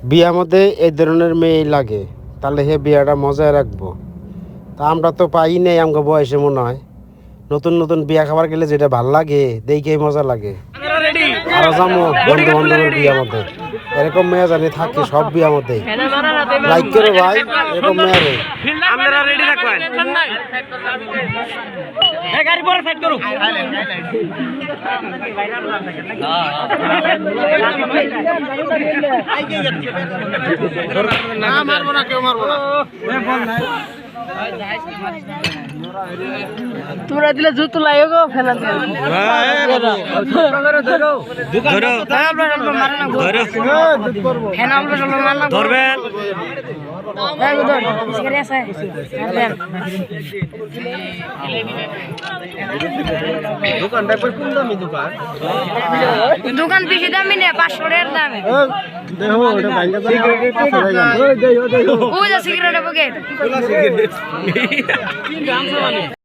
বিয়ার মধ্যে এই ধরনের মেয়ে লাগে, তাহলে হে বিয়াটা মজায় রাখবো। তা আমরা তো পাই নাই আমাকে বয়সে মনে হয়। নতুন নতুন বিয়া খাবার গেলে যেটা ভাল লাগে দেখে মজা লাগে। আরো যাবো বন্ধু বান্ধবের বিয়ার মধ্যে, এরকম মেয়ে জানি থাকে সব বিয়ার মধ্যে। লাইক করো ভাই এরকম মেয়ে। আপনারা রেডি থাকবেন। এই গাড়ি পরে সাইড করো। না মারবো না, কেউ মারবো না। তোমরা দিলে জুতো লাইও গো ফেলা দেন। ধরবেন দোকান বেশি দামি না, 500 টাকার দামে। ওই যে সিগারেটের প্যাকেট।